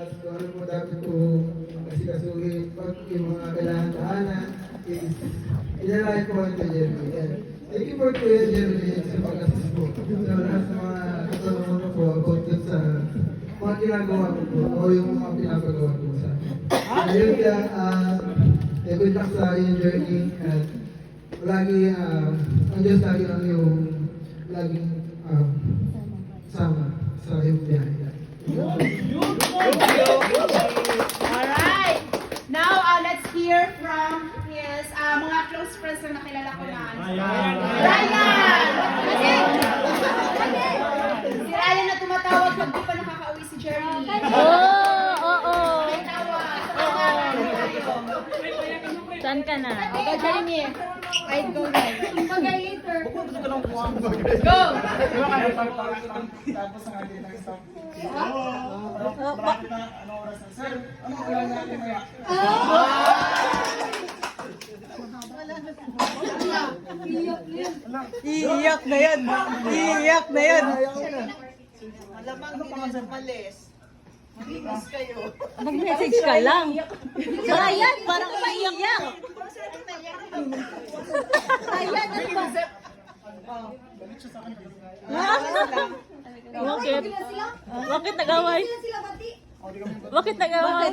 kung ano po dapat po kasi kasuhin pag yung mga kailangan-tahanan is inalay po ito Jeremy. Thank you for Kuya Jeremy sa pag-assist po. So lahat sa mga katulungan ko po about dun sa mga ginagawa ko po o yung mga pinapagawa ko sa akin. Ayun kaya, good luck sa iyong journey at lagi, ang Diyos lagi ang iyong laging sama sa iyong biyahe. Alright. Now, let's hear from his mga close friends na nakilala ko na. Ryan! Si Ryan na tumatawag pag di pa nakaka-uwi si Jeremy. Oo. May tawag. Saan ka na? Okay, Jeremy. I'd go right. Mag-later. Go! Tapos ang ating ng stop. Bakit na anong oras na? Sir, anong oras natin maya? Iiyak na yan. Iiyak na yan. Malamang hindi na umalis. Mag-iwas kayo. Mag-message ka lang. Ryan, parang maiyak. Ryan, ano ba? Bakit? Bakit nag-away? Bakit nag-away?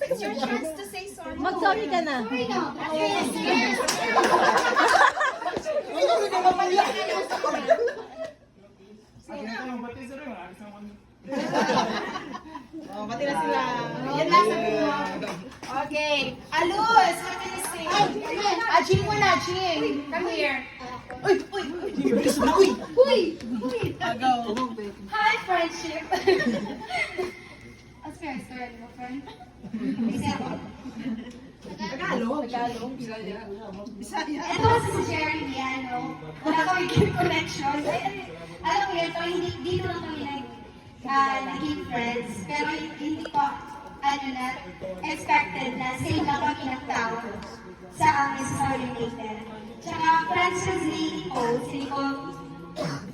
It's your chance to say sorry. Mag-sorry ka na. Pati na sila. Yan lang sa mo. Okay. Alus, what can you say? Jing muna, Jing. Come here. Uy! Hi, friendship. What's your story, my friend? Tagalog. Ito kasi si Jeremy, wala kami connection. Alam mo yun, parang dito lang kami naging friends. Pero hindi ko, expected na same lang kami ng tao sa amin sa related. Tsaka friends ko si Nicole,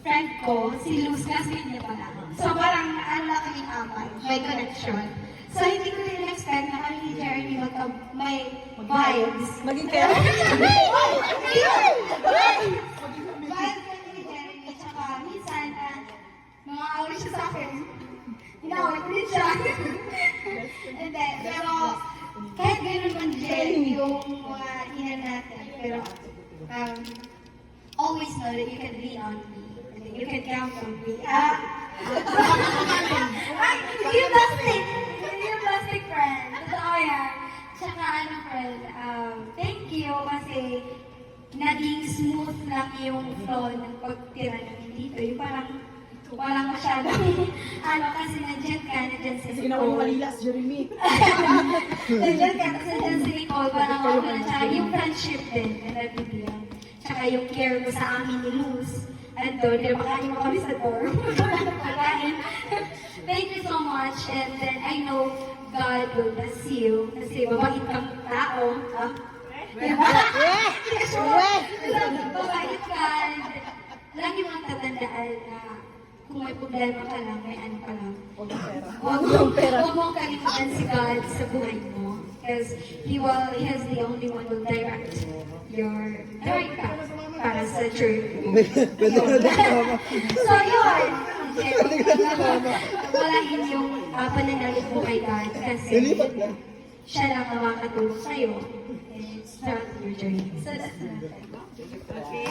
friend ko, si Luz, classmate niya pala. So parang naala kaming apat, may connection. So hindi ko rin expect na kami ni Jeremy may vibes. Maging kayo? Vibes kami ni Jeremy, tsaka minsan, mga away siya sa akin. Inaway ko din siya. And then, pero kahit gano'n man Jeremy yung mga inan natin, pero always know that you can lean on me. And then you can count on me. Yung plastic friend. Totoo yan. Tsaka friend, thank you kasi naging smooth lang yung flow ng pagtira namin dito. Yung parang walang masyadong kasi nandiyan si Nicole. Ginawa yung malila si Jeremy. Nandiyan ka, kasi nandiyan si Nicole, parang ako na siya. Yung friendship din, na nabibigyan. Tsaka yung care mo sa amin ni Luz. Ando, di ba makain mo kami sa dorm? Thank you so much. And then I know God will bless you. Kasi mabait kang tao. Diba? Mabait ka. Lagi mong tatandaan na kung may problema ka lang, may ano ka lang. Huwag mong kalimutan si God sa buhay mo. Because He has the only one who will direct ka para sa journey. So yun. Walahin yung pananalig mo kay God kasi siya lang ang makakatulong sa'yo. And start your journey. So that's Okay.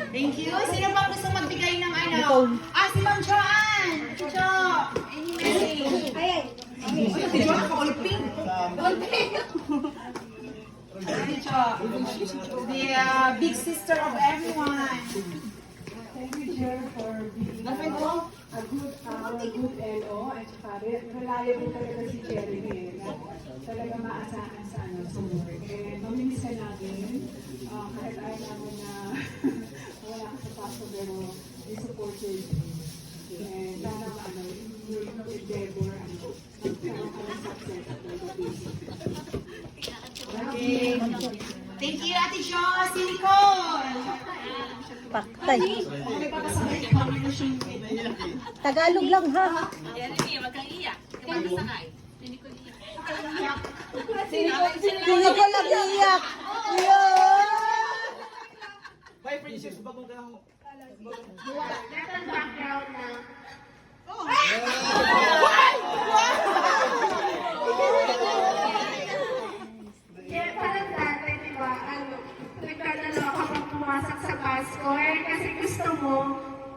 Thank you. Sino pa gusto magbigay ng ano? Si Ma'am Joanne. Jo. Any message? Si Joanne, naka-ulping. The big sister of everyone. Thank you, Jer, for being a good LO at saka reliable talaga si Jeremy na talaga maasahan sa work. Mamimiss ka namin kahit ayaw namin na wala ka sa paso pero we support you. And sana your endeavor magkaroon ka ng success at Okay. Thank you, Ate Jo. Si Nicole. Paktay. Tagalog lang ha. Jeremy, wag kang iyak. Sino ko nag-iiyak? Bye, princess. Bagong ka ako. Meron background na. Yeah, parang dati, di ba, nagdadala ka pang pumasok sa Pasko, kasi gusto mo,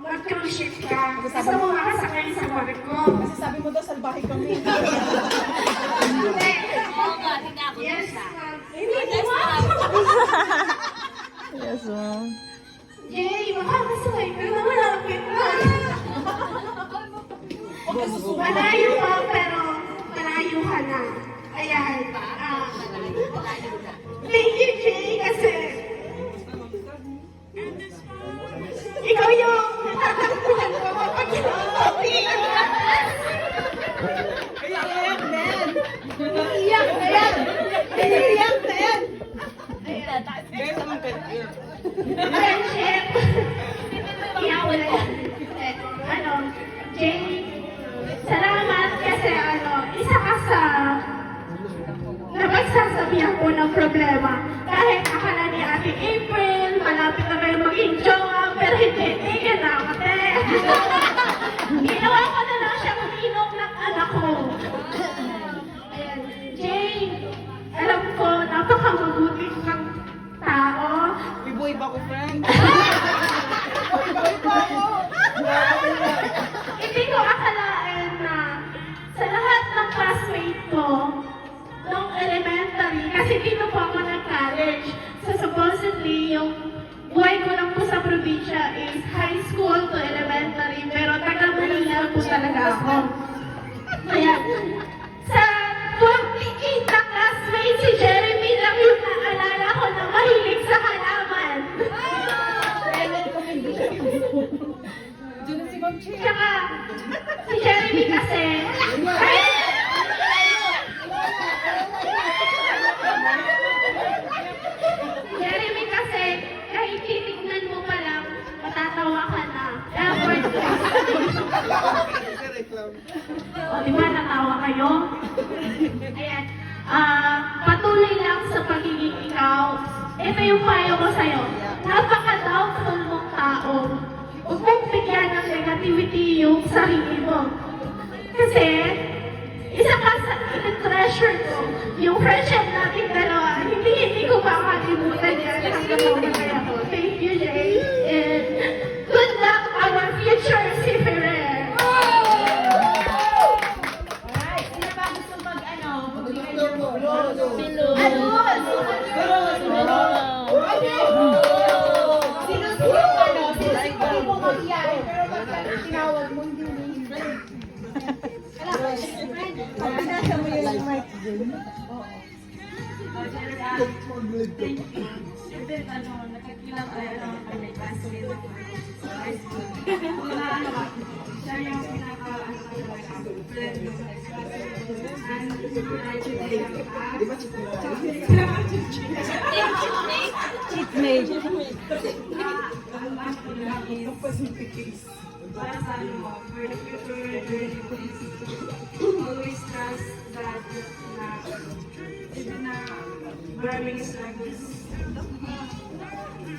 mag-cruise ship ka. Gusto mo makasakay sa barko. Kasi sabi mo daw, salbahe kami. Hindi. Yes, ma'am. Hindi, ma'am. Yes, ma'am. Jay, makakasakay ka na malapit na. Malayo pa, pero malayo ka na. Ayan. Thank you, Jay, kasi ikaw yung natatakbuhan ko kapag Iiyak na yan. Iiyak na yan. Iiyak na yan. friendship. Iyaw na yan. Jay, salamat kasi isa ka sa napagsasabihan ko ng problema. Kahit akala ni Ate April, malapit na kayo maging jowa, pero hindi ka na ate. Ginawa ko na lang siya uminom ng anak ko. Ayan. Jay, alam ko, napakamabuti kang tao. Biboy ba ko, friend? Hindi ko akalain na sa lahat ng classmate ko, nung elementary, kasi dito po ako nag-college. So supposedly, yung buhay ko lang po sa probinsya is high school to elementary, pero taga Manila po talaga ako. Kaya, sa 28 na classmate, si Jeremy lang yung naalala ko na mahilig sa halaman. Tsaka, si Jeremy kasi, Jeremy kasi, kahit titignan mo pa lang, matatawa ka na. O, di ba natawa kayo? Ayan. Patuloy lang sa pagiging ikaw. Ito yung payo ko sa'yo. Napaka-doubtful mong tao. Huwag mong bigyan ng negativity yung sarili mo. Kasi, isa ka sa treasure ko. Yung friendship natin dalawa, hindi ko makakalimutan yan hanggang mamatay ako. Thank you, Jay. And good luck our future seafarer. Alright, sino ba gusto mag-ano? Sino mo mag-iyain? Pero bakit tinawag mo hindi mo yung friend? Pinasa mo yung mic dun. Nagkakilang kami classmate ako sa high school. Siya yung pinaka-friend ko sa Cheatmate. para sa for the future journey, please always trust that even na maraming struggles,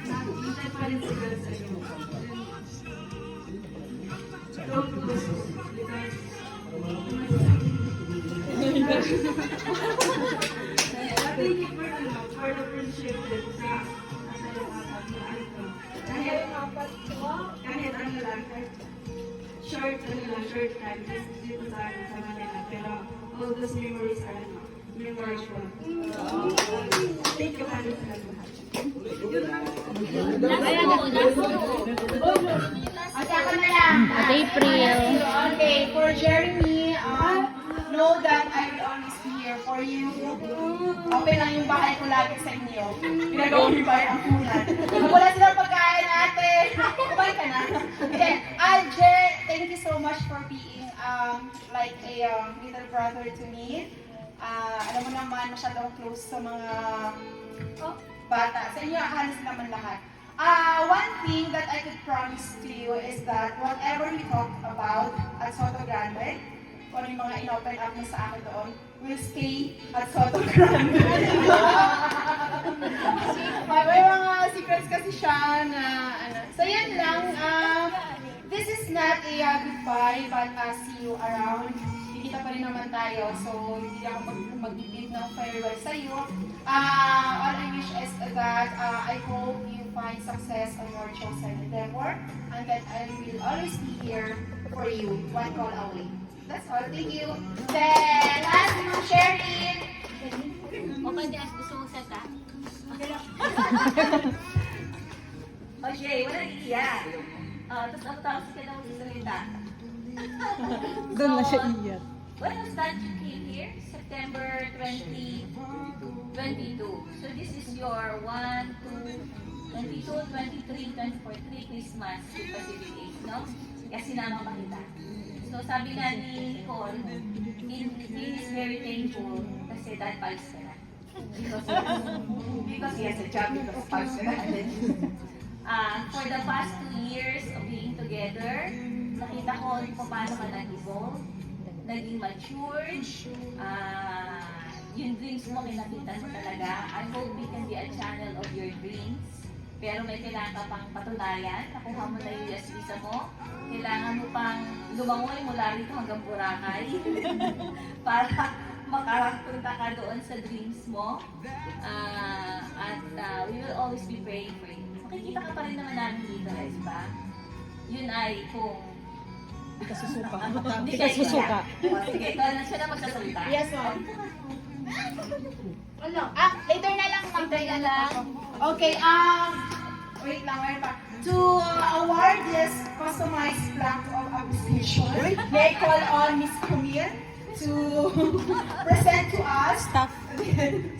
nakikita pa rin sila sa iyo. Don't lose because thank you for the friendship that sa iyo kahit ano lang, short time, just dito sa akin sa Manila, pero all those memories are memorable. Thank you pa rin sa lahat. Okay, ako na lang. April. Okay, for Jeremy, know that I will always be here for you. Open lang yung bahay ko lagi sa inyo. Pinagawa ni bahay ang punan. Wala silang pagkain natin. Kumain ka na. Okay, Alje, thank you so much for being like a little brother to me. Alam mo naman, masyadong close sa mga bata. Sa inyo, halos naman lahat. One thing that I could promise to you is that whatever we talk about at Soto Grande, kung ano yung mga in-open up niya sa akin doon, will stay at Soto Grande. May mga secrets kasi siya na ano. So yan lang. This is not a goodbye, but see you around. Kikita pa rin naman tayo, so hindi ako mag-ibig ng farewell sa iyo. All I wish is that I hope you find success on your chosen endeavor, and that I will always be here for you, one call away. That's all. Thank you. Then, last, Ma'am Sherry. Okay, Des, gusto mo set ah? O, Shay, wala iiyak. Tapos tapos ka daw salita. Doon na siya iyak. When was that you came here? September 2022. So this is your 1, 2, 22, 23, 24, 3 Christmas with Pacific Ace, no? Kasi sinama pa kita. So sabi nga ni Nicole, he is very thankful kasi dahil palis ka na. Because he has a job, because palis ka na. For the past 2 years of being together, nakita ko kung paano ka nag-evolve, naging matured, yung dreams mo kinapitan mo talaga. I hope we can be a channel of your dreams. Pero may kailangan ka pang patunayan, nakuha mo na yung US visa mo, kailangan mo pang lumangoy mula rito hanggang Boracay para makapunta ka doon sa dreams mo. We will always be praying for you. Makikita ka pa rin naman namin dito, guys, ba? Yun ay kung Hindi ka susuka. hindi Hindi ka susuka. Sige, ikaw na siya na magsasalita. Yes, ma'am. Later na lang, ma'am. Later na lang. Okay, wait lang, wait pa. To award this customized plaque of appreciation, may I call on Miss Camille to present to us Staff.